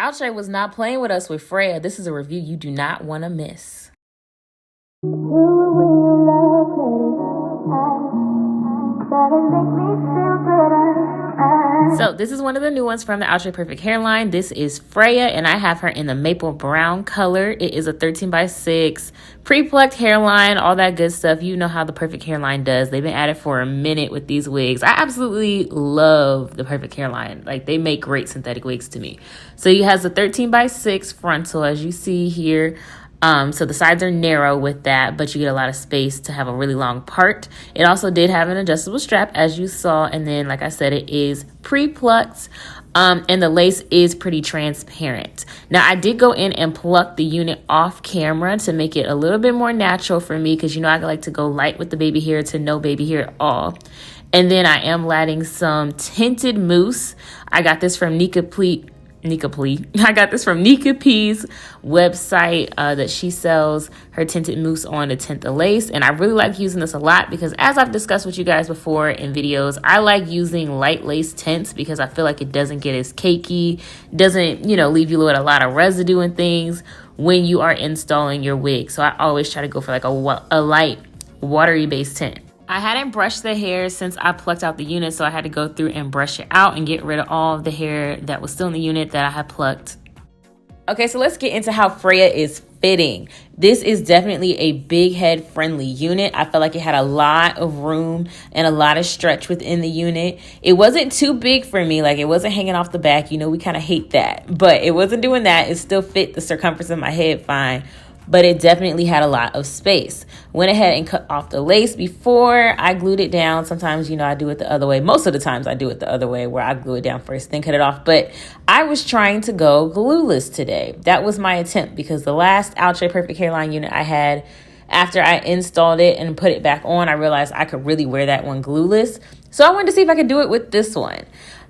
Outre was not playing with us with Freya. This is a review you do not want to miss. So this is one of the new ones from the Outre Perfect Hairline. This is Freya, and I have her in the maple brown color. It is a 13x6 pre-plucked hairline, all that good stuff. You know how the Perfect Hairline does. They've been at it for a minute with these wigs. I absolutely love the Perfect Hairline. Like, they make great synthetic wigs to me. So it has a 13x6 frontal, as you see here. So the sides are narrow with that, but you get a lot of space to have a really long part. It also did have an adjustable strap, as you saw. And then, like I said, it is pre-plucked. And the lace is pretty transparent. Now, I did go in and pluck the unit off camera to make it a little bit more natural for me, because, you know, I like to go light with the baby hair to no baby hair at all. And then I am adding some tinted mousse. I got this from I got this from Nika P's website that she sells her tinted mousse on to tint the lace. And I really like using this a lot because, as I've discussed with you guys before in videos, I like using light lace tints because I feel like it doesn't get as cakey, doesn't, you know, leave you with a lot of residue and things when you are installing your wig. So I always try to go for like a light watery based tint. I hadn't brushed the hair since I plucked out the unit, so I had to go through and brush it out and get rid of all of the hair that was still in the unit that I had plucked. Okay, so let's get into how Freya is fitting. This is definitely a big head friendly unit. I felt like it had a lot of room and a lot of stretch within the unit. It wasn't too big for me, like it wasn't hanging off the back. You know, we kind of hate that, but it wasn't doing that. It still fit the circumference of my head fine, but it definitely had a lot of space. Went ahead and cut off the lace before I glued it down. Sometimes, you know, I do it the other way. Most of the times I do it the other way, where I glue it down first, then cut it off. But I was trying to go glueless today. That was my attempt, because the last Outre Perfect Hairline unit I had, after I installed it and put it back on, I realized I could really wear that one glueless. So I wanted to see if I could do it with this one.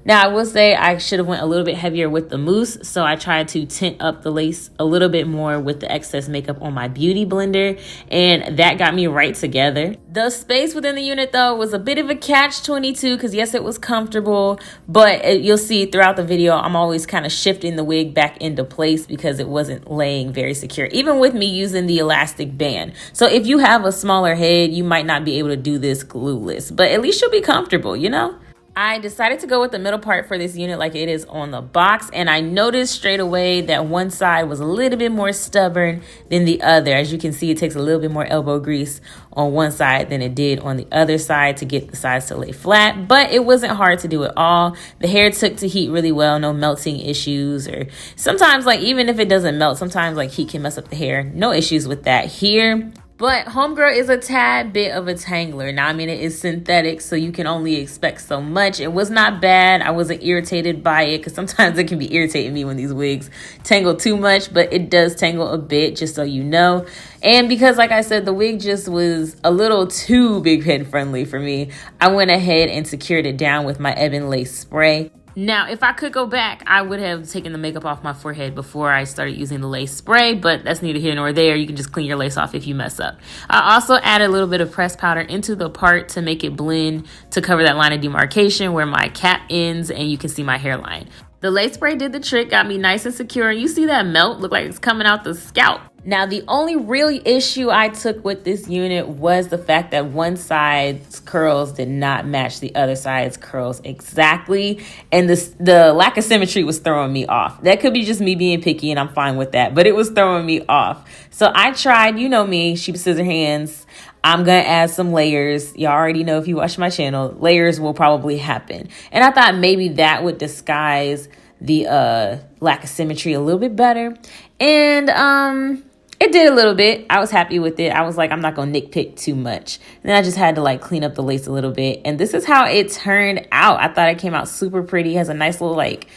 Now, I will say I should have went a little bit heavier with the mousse, so I tried to tint up the lace a little bit more with the excess makeup on my beauty blender, and that got me right together. The space within the unit, though, was a bit of a catch-22, because yes, it was comfortable, but you'll see throughout the video, I'm always kind of shifting the wig back into place because it wasn't laying very secure, even with me using the elastic band. So if you have a smaller head, you might not be able to do this glueless, but at least you'll be comfortable, you know? I decided to go with the middle part for this unit like it is on the box, and I noticed straight away that one side was a little bit more stubborn than the other. As you can see, it takes a little bit more elbow grease on one side than it did on the other side to get the sides to lay flat, but it wasn't hard to do at all. The hair took to heat really well, no melting issues, or sometimes, like, even if it doesn't melt, sometimes like heat can mess up the hair. No issues with that here. But homegirl is a tad bit of a tangler. Now, I mean, it is synthetic, so you can only expect so much. It was not bad. I wasn't irritated by it, because sometimes it can be irritating me when these wigs tangle too much, but it does tangle a bit, just so you know. And because, like I said, the wig just was a little too big head friendly for me, I went ahead and secured it down with my Ebon lace spray. Now, if I could go back, I would have taken the makeup off my forehead before I started using the lace spray, but that's neither here nor there. You can just clean your lace off if you mess up. I also added a little bit of pressed powder into the part to make it blend, to cover that line of demarcation where my cap ends and you can see my hairline. The lace spray did the trick, got me nice and secure. You see that melt? Look like it's coming out the scalp. Now, the only real issue I took with this unit was the fact that one side's curls did not match the other side's curls exactly. And the lack of symmetry was throwing me off. That could be just me being picky, and I'm fine with that, but it was throwing me off. So I tried, you know me, Sheba scissor hands. I'm going to add some layers. Y'all already know, if you watch my channel, layers will probably happen. And I thought maybe that would disguise the lack of symmetry a little bit better. And it did a little bit. I was happy with it. I was like, I'm not going to nitpick too much. And then I just had to like clean up the lace a little bit. And this is how it turned out. I thought it came out super pretty. It has a nice little like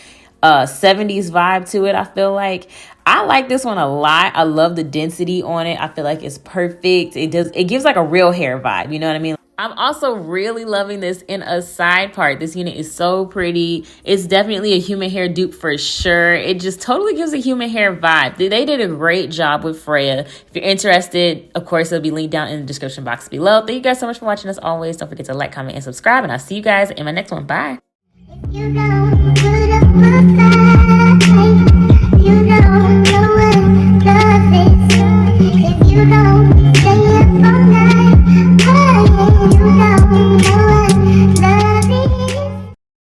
70s vibe to it. I feel like I like this one a lot. I love the density on it. I feel like it's perfect. It gives like a real hair vibe. You know what I mean? I'm also really loving this in a side part. This unit is so pretty. It's definitely a human hair dupe for sure. It just totally gives a human hair vibe. They did a great job with Freya. If you're interested, of course, it'll be linked down in the description box below. Thank you guys so much for watching. As always, don't forget to like, comment, and subscribe. And I'll see you guys in my next one. Bye.